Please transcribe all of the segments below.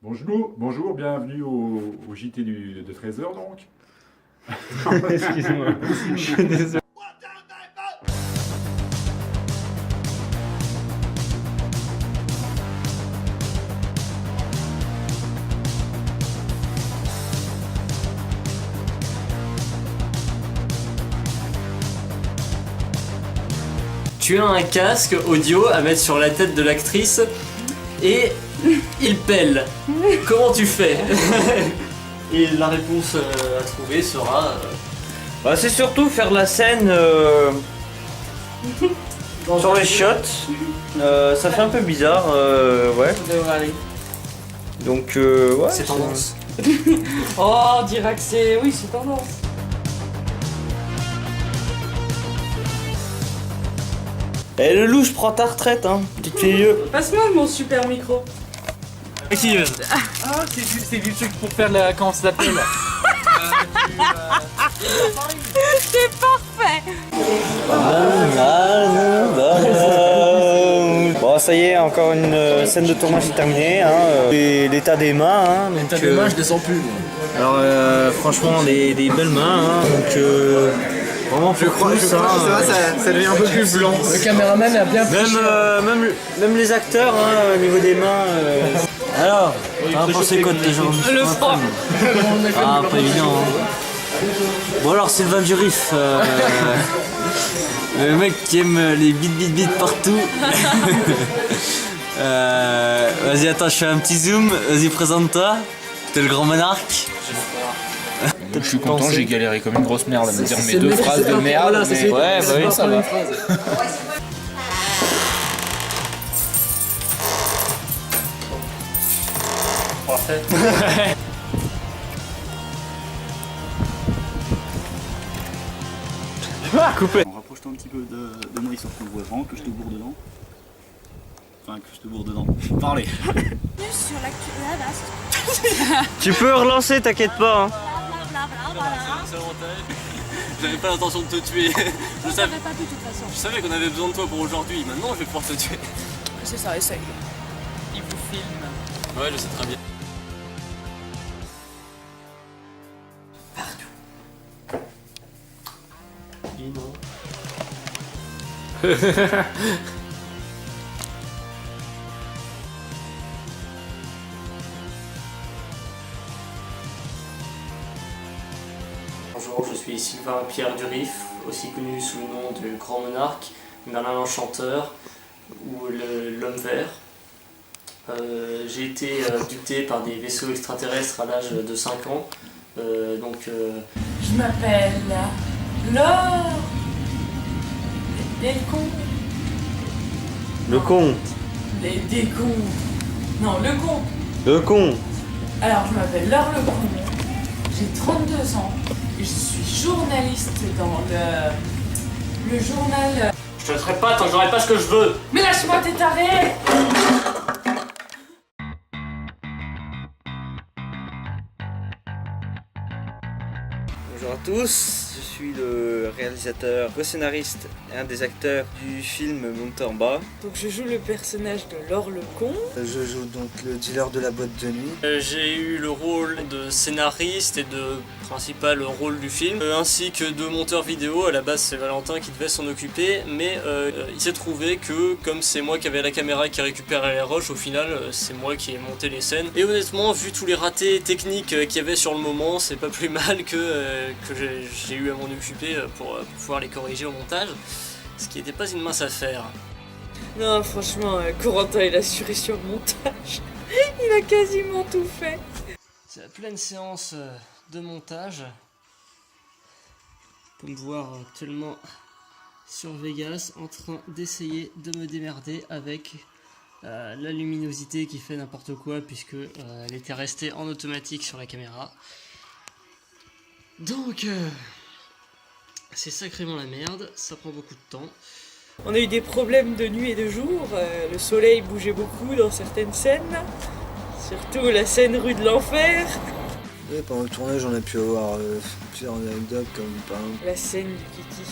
Bonjour, bienvenue au JT de 13h donc. Excuse-moi, je suis désolé. Tu as un casque audio à mettre sur la tête de l'actrice et il pèle. Comment tu fais? Et la réponse à trouver sera... Bah, c'est surtout faire la scène sur les shots. Ça fait un peu bizarre, ouais. Donc, ouais. c'est tendance. Oh, on dirait que c'est... Oui, c'est tendance. Eh, le loup, je prends ta retraite, hein. Tu te fais vieux. Passe-moi mon super micro. Ah, c'est du truc pour faire la... Comment ça s'appelle C'est parfait. Bon, ça y est, encore une scène de tournage est terminée, hein. L'état des mains, hein. T'as des mains, je les sens plus. Alors, franchement, des belles mains, hein. Donc, vraiment, Je crois que ça devient un peu plus blanc. Le caméraman a bien pris. Même les acteurs, hein, au niveau des mains. Alors, t'en as pensé quoi de tes jambes? Le froid. Ah, pas évident. Hein. Bon, alors, Sylvain Durif, le mec qui aime les bits partout. Vas-y, attends, je fais un petit zoom. Vas-y, présente-toi. T'es le grand monarque. Je suis content, j'ai galéré comme une grosse merde à me dire mes deux phrases de merde. Voilà, mais... Ouais, bah oui, ça va. Parfait. Coupé. Rapproche-toi un petit peu de moi histoire qu'on voit vraiment que je te bourre dedans. Enfin, que je te bourre dedans. Parlez. Sur l'actu. Tu peux relancer, t'inquiète pas. Hein. J'avais pas l'intention de te tuer. Je savais pas de toute façon. Je savais qu'on avait besoin de toi pour aujourd'hui. Maintenant, je vais pouvoir te tuer. C'est ça, essaye. Il vous filme. Ouais, je sais très bien. Dis non. Bonjour, je suis Sylvain Pierre Durif, aussi connu sous le nom de Grand Monarque, Merlin l'Enchanteur ou l'Homme Vert. J'ai été abducté par des vaisseaux extraterrestres à l'âge de 5 ans. Je m'appelle Laure. Les cons. Le con. Les décons. Non, le con. Le con. Alors, je m'appelle Laure Le Con. J'ai 32 ans. Et je suis journaliste dans le journal. Je te laisserai pas tant que j'aurai pas ce que je veux. Mais lâche-moi tes tarés. Bonjour à tous, je suis le réalisateur, co-scénariste et un des acteurs du film Monter en bas. Donc je joue le personnage de Laure Le Con. Je joue donc le dealer de la boîte de nuit. J'ai eu le rôle de scénariste et de principal rôle du film, ainsi que de monteur vidéo. À la base, c'est Valentin qui devait s'en occuper, mais il s'est trouvé que, comme c'est moi qui avais la caméra qui récupérait les rushs, au final, c'est moi qui ai monté les scènes. Et honnêtement, vu tous les ratés techniques qu'il y avait sur le moment, c'est pas plus mal que j'ai eu à m'en occuper pour pouvoir les corriger au montage, ce qui n'était pas une mince affaire. Non, franchement, Corentin il a assuré sur le montage. Il a quasiment tout fait. C'est la pleine séance de montage. Vous pouvez me voir actuellement sur Vegas en train d'essayer de me démerder avec la luminosité qui fait n'importe quoi puisque elle était restée en automatique sur la caméra. Donc c'est sacrément la merde, ça prend beaucoup de temps. On a eu des problèmes de nuit et de jour. Le soleil bougeait beaucoup dans certaines scènes. Surtout la scène rue de l'Enfer. Ouais, pendant le tournage, on a pu avoir plusieurs anecdotes comme par exemple. La scène du kiki.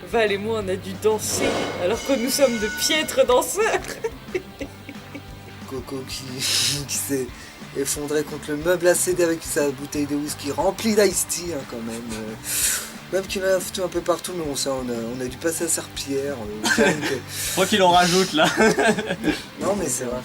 Val et moi, on a dû danser alors que nous sommes de piètres danseurs. Coco qui s'est effondré contre le meuble à CD avec sa bouteille de whisky remplie d'ice tea quand même. Même qu'il en a foutu un peu partout, mais bon, ça on a dû passer à serpillière. Je crois qu'il en rajoute là. Non mais c'est vrai.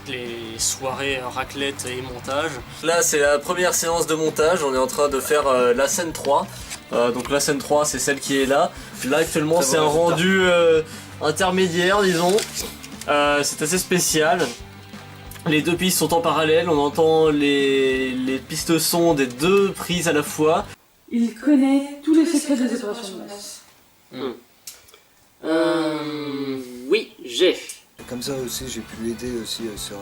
Les soirées raclette et montage. Là c'est la première séance de montage, on est en train de faire la scène 3. Donc la scène 3 c'est celle qui est là. Là actuellement c'est un rendu intermédiaire disons. C'est assez spécial. Les deux pistes sont en parallèle, on entend les pistes son des deux prises à la fois. Il connaît tous les secrets des opérations de masse. Oui, j'ai. Comme ça aussi j'ai pu l'aider aussi sur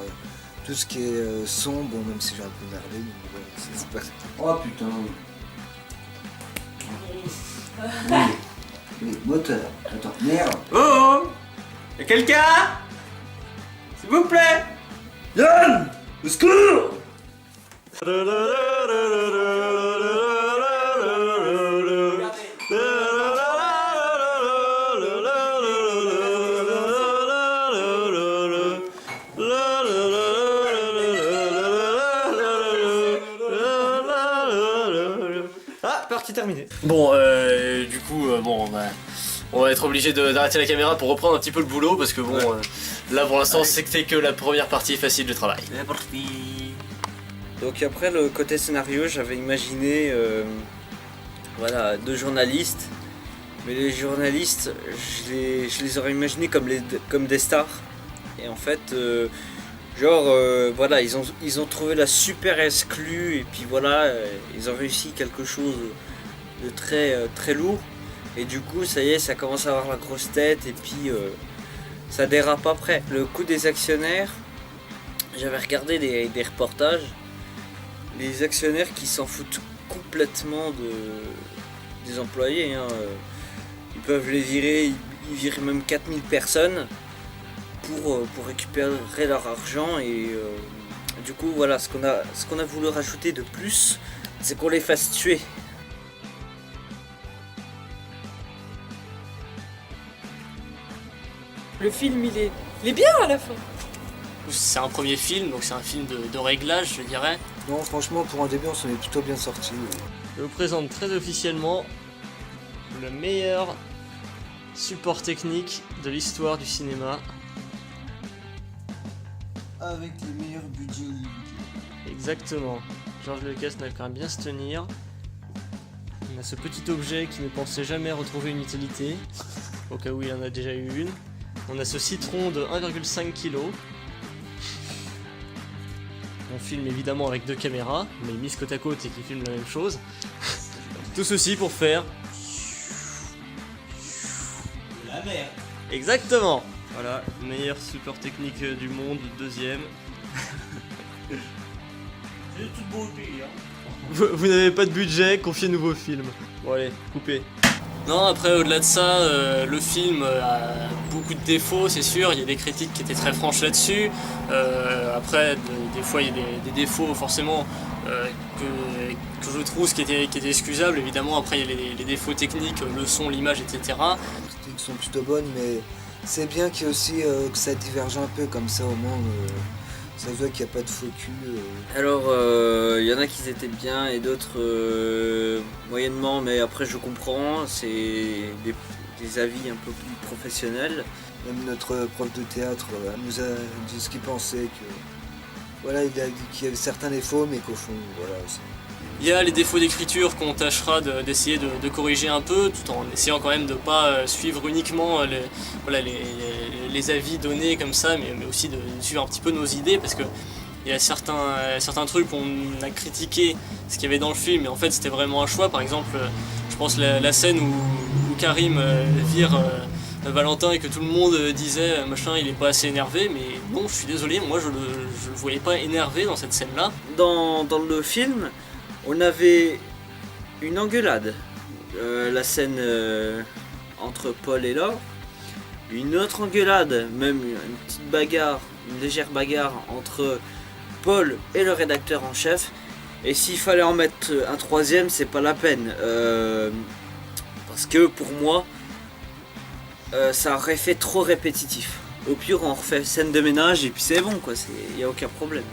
tout ce qui est son, bon même si j'ai un peu merdé, mais voilà, c'est pas... Oh putain. Oui, moteur, attends, merde. Oh, y'a quelqu'un? S'il vous plaît. Yann, au secours. Ah, partie terminée. Bon, du coup, on va être obligé d'arrêter la caméra pour reprendre un petit peu le boulot parce que bon, là pour l'instant c'était que la première partie facile du travail. C'est parti. Donc après le côté scénario, j'avais imaginé voilà, 2 journalistes. Mais les journalistes, je les aurais imaginés comme des stars. Et en fait, voilà, ils ont trouvé la super exclue et puis voilà, ils ont réussi quelque chose de très lourd. Et du coup, ça y est, ça commence à avoir la grosse tête et puis ça dérape après. Le coup des actionnaires, j'avais regardé des reportages. Les actionnaires qui s'en foutent complètement des employés. Hein. Ils peuvent les virer, ils virent même 4000 personnes pour récupérer leur argent. Et du coup, voilà, ce qu'on a voulu rajouter de plus, c'est qu'on les fasse tuer. Le film, il est bien à la fin. C'est un premier film, donc c'est un film de réglage, je dirais. Non, franchement, pour un début, on s'en est plutôt bien sorti. Je vous présente très officiellement le meilleur support technique de l'histoire du cinéma. Avec les meilleurs budgets hollywoodiens. Exactement. George Lucas n'avait quand même bien se tenir. On a ce petit objet qui ne pensait jamais retrouver une utilité, au cas où il en a déjà eu une. On a ce citron de 1,5 kg. On filme évidemment avec 2 caméras, mais mis côte à côte et qui filment la même chose. Tout ceci pour faire... La merde. Exactement. Voilà, meilleur support technique du monde, deuxième. C'est toute beauté, hein. Vous n'avez pas de budget, confiez-nous vos films. Bon allez, coupez. Non, après au-delà de ça, le film a beaucoup de défauts, c'est sûr. Il y a des critiques qui étaient très franches là-dessus. Après, des fois, il y a des défauts forcément que je trouve qui étaient excusables. Évidemment, après, il y a les défauts techniques, le son, l'image, etc. Les critiques sont plutôt bonnes, mais c'est bien qu'il y ait aussi que ça diverge un peu, comme ça au moins ça se voit qu'il n'y a pas de faux cul. Alors, il y en a qui étaient bien et d'autres moyennement, mais après je comprends, c'est des avis un peu plus professionnels. Même notre prof de théâtre nous a dit ce qu'il pensait, que voilà, il a dit qu'il y avait certains défauts, mais qu'au fond, voilà. Il y a les défauts d'écriture qu'on tâchera d'essayer de corriger un peu, tout en essayant quand même de ne pas suivre uniquement les avis donnés comme ça, mais aussi de suivre un petit peu nos idées, parce que il y a certains trucs qu'on a critiqué ce qu'il y avait dans le film, mais en fait c'était vraiment un choix. Par exemple, je pense la scène où Karim vire Valentin et que tout le monde disait machin, il est pas assez énervé, mais non, je suis désolé, moi je le voyais pas énervé dans cette scène-là. Dans le film, on avait une engueulade, la scène entre Paul et Laure, une autre engueulade, même une petite bagarre, une légère bagarre entre Paul et le rédacteur en chef, et s'il fallait en mettre un troisième, c'est pas la peine, parce que pour moi, ça aurait fait trop répétitif. Au pire, on refait scène de ménage et puis c'est bon, quoi. Il n'y a aucun problème.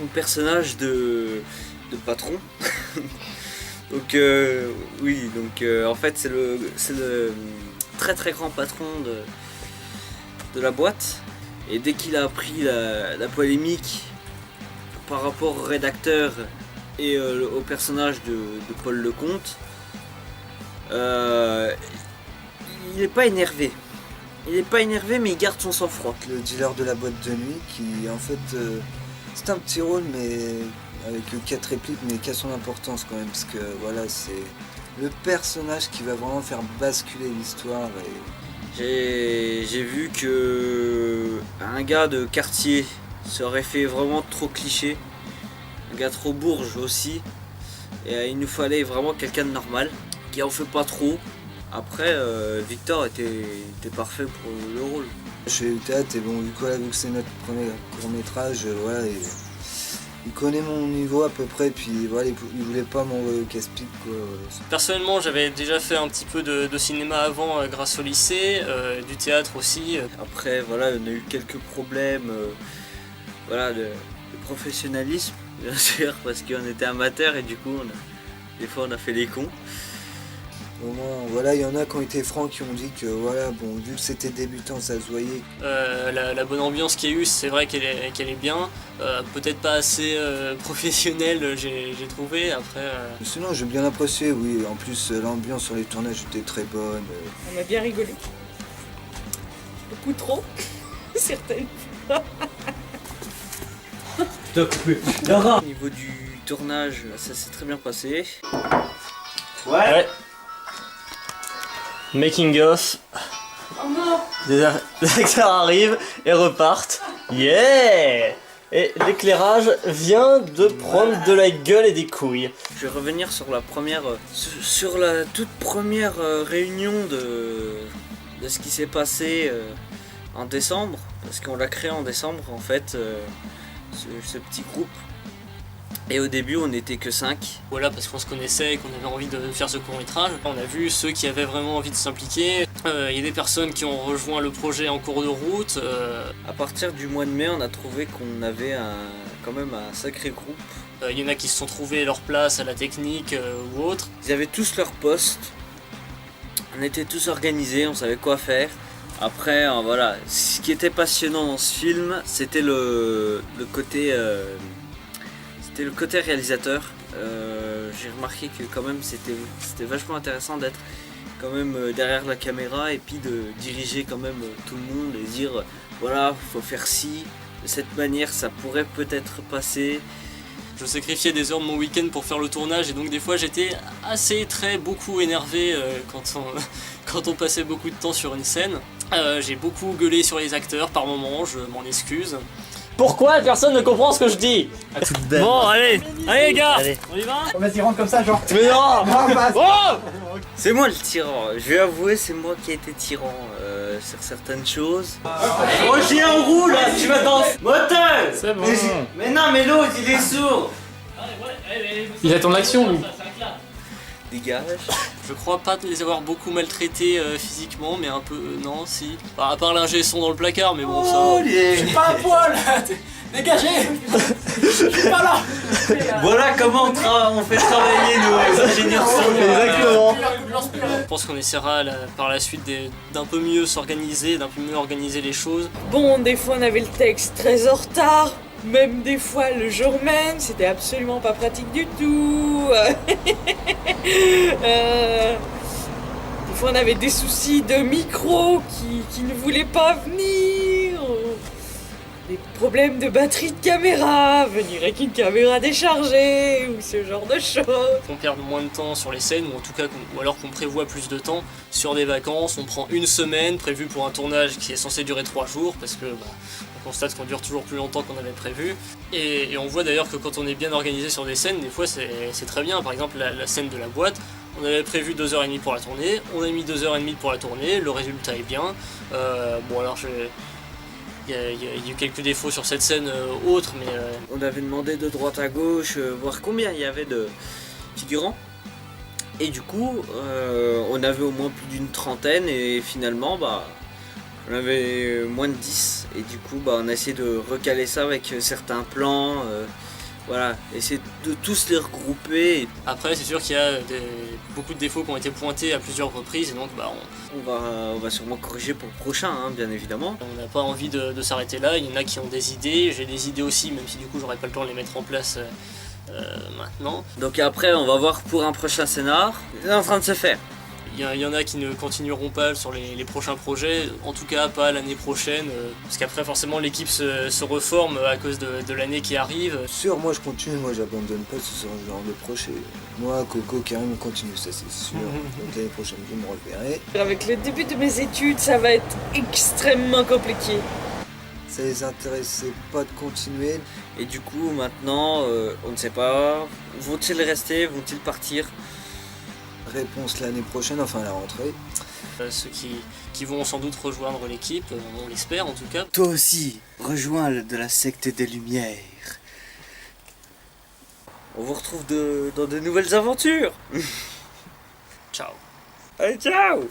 Mon personnage de patron. Donc oui, donc en fait c'est le très très grand patron de la boîte. Et dès qu'il a appris la polémique par rapport au rédacteur et au personnage de Paul Lecomte, il n'est pas énervé. Il n'est pas énervé, mais il garde son sang-froid. Le dealer de la boîte de nuit qui en fait c'est un petit rôle mais avec 4 répliques mais qui a son importance quand même parce que voilà c'est le personnage qui va vraiment faire basculer l'histoire. J'ai vu que un gars de quartier serait fait vraiment trop cliché, un gars trop bourge aussi, et il nous fallait vraiment quelqu'un de normal qui en fait pas trop. Après Victor était parfait pour le rôle. Je fais du théâtre et bon vu que c'est notre premier court-métrage, voilà, il connaît mon niveau à peu près, puis voilà, il voulait pas m'envoyer au casse-pipe quoi. Personnellement, j'avais déjà fait un petit peu de cinéma avant grâce au lycée, du théâtre aussi. Après voilà, on a eu quelques problèmes voilà, de professionnalisme, bien sûr, parce qu'on était amateurs et du coup des fois on a fait les cons. Au moins, voilà, il y en a qui ont été francs qui ont dit que voilà, bon, vu que c'était débutant, ça se voyait. La bonne ambiance qu'il y a eu, c'est vrai qu'elle est bien. Peut-être pas assez professionnelle, j'ai trouvé. Après. Sinon, j'ai bien apprécié, oui. En plus, l'ambiance sur les tournages était très bonne. On a bien rigolé. Beaucoup trop, certaines fois. Au niveau du tournage, ça s'est très bien passé. Ouais. Making of. Oh non! Les acteurs arrivent et repartent. Yeah! Et l'éclairage vient de prendre de la gueule et des couilles. Je vais revenir sur la toute première réunion de ce qui s'est passé en décembre, parce qu'on l'a créé en décembre en fait, ce petit groupe. Et au début on n'était que 5. Voilà, parce qu'on se connaissait et qu'on avait envie de faire ce court-métrage. On a vu ceux qui avaient vraiment envie de s'impliquer. Il y a des personnes qui ont rejoint le projet en cours de route. À partir du mois de mai, on a trouvé qu'on avait quand même un sacré groupe. Il y en a qui se sont trouvés leur place à la technique ou autre. Ils avaient tous leur poste. On était tous organisés, on savait quoi faire. Après, voilà, ce qui était passionnant dans ce film, c'était le côté... C'était le côté réalisateur. J'ai remarqué que quand même c'était vachement intéressant d'être quand même derrière la caméra et puis de diriger quand même tout le monde et dire voilà, faut faire ci, de cette manière ça pourrait peut-être passer. Je sacrifiais des heures de mon week-end pour faire le tournage et donc des fois j'étais beaucoup énervé quand on passait beaucoup de temps sur une scène. J'ai beaucoup gueulé sur les acteurs par moments, je m'en excuse. Pourquoi personne ne comprend ce que je dis? Bon, allez les gars, allez. On y va? Vas-y, rentre comme ça, genre. Mais non. Oh, c'est moi le tyran, je vais avouer, c'est moi qui ai été tyran sur certaines choses. Oh, j'ai un roue là, tu vas danser. Moteur. C'est bon. Mais non, mais l'autre il est sourd. Il attend l'action, lui. Dégage. Je crois pas les avoir beaucoup maltraités physiquement, mais un peu, non, si. Bah, à part l'ingé son dans le placard, mais bon, ça... Je suis pas un poil. Dégagez. Je suis pas là. Voilà comment on fait travailler nos ingénieurs son. Exactement. Je pense qu'on essaiera par la suite d'un peu mieux s'organiser, d'un peu mieux organiser les choses. Bon, des fois on avait le texte très en retard. Même des fois le jour même, c'était absolument pas pratique du tout. Des fois on avait des soucis de micro qui ne voulaient pas venir. Des problèmes de batterie de caméra, venir avec une caméra déchargée ou ce genre de choses. On perd moins de temps sur les scènes ou en tout cas ou alors qu'on prévoit plus de temps sur des vacances. On prend une semaine prévue pour un tournage qui est censé durer 3 jours parce que on constate qu'on dure toujours plus longtemps qu'on avait prévu. Et on voit d'ailleurs que quand on est bien organisé sur des scènes, des fois c'est très bien. Par exemple la scène de la boîte, on avait prévu 2h30 pour la tournée, on a mis 2h30 pour la tournée, le résultat est bien. Bon alors il y a eu quelques défauts sur cette scène autres, mais... On avait demandé de droite à gauche, voir combien il y avait de figurants. Et du coup, on avait au moins plus d'une trentaine et finalement, On avait moins de 10 et du coup on a essayé de recaler ça avec certains plans. Voilà, essayer de tous les regrouper. Après, c'est sûr qu'il y a beaucoup de défauts qui ont été pointés à plusieurs reprises et donc on va sûrement corriger pour le prochain, hein, bien évidemment. On n'a pas envie de s'arrêter là. Il y en a qui ont des idées, j'ai des idées aussi, même si du coup j'aurais pas le temps de les mettre en place maintenant. Donc après, on va voir pour un prochain scénar. C'est en train de se faire. Il y en a qui ne continueront pas sur les prochains projets, en tout cas pas l'année prochaine, parce qu'après forcément l'équipe se reforme à cause de l'année qui arrive. Sûr, moi je continue, moi j'abandonne pas ce genre de projet. Moi, Coco, Karim, on continue, ça c'est sûr. Donc l'année prochaine, je me reverrai. Avec le début de mes études, ça va être extrêmement compliqué. Ça les intéressait pas de continuer. Et du coup, maintenant, on ne sait pas, vont-ils rester, vont-ils partir? Réponse l'année prochaine, enfin à la rentrée. Ceux qui vont sans doute rejoindre l'équipe, on l'espère en tout cas. Toi aussi, rejoins le de la secte des Lumières. On vous retrouve dans de nouvelles aventures. Ciao. Allez, ciao.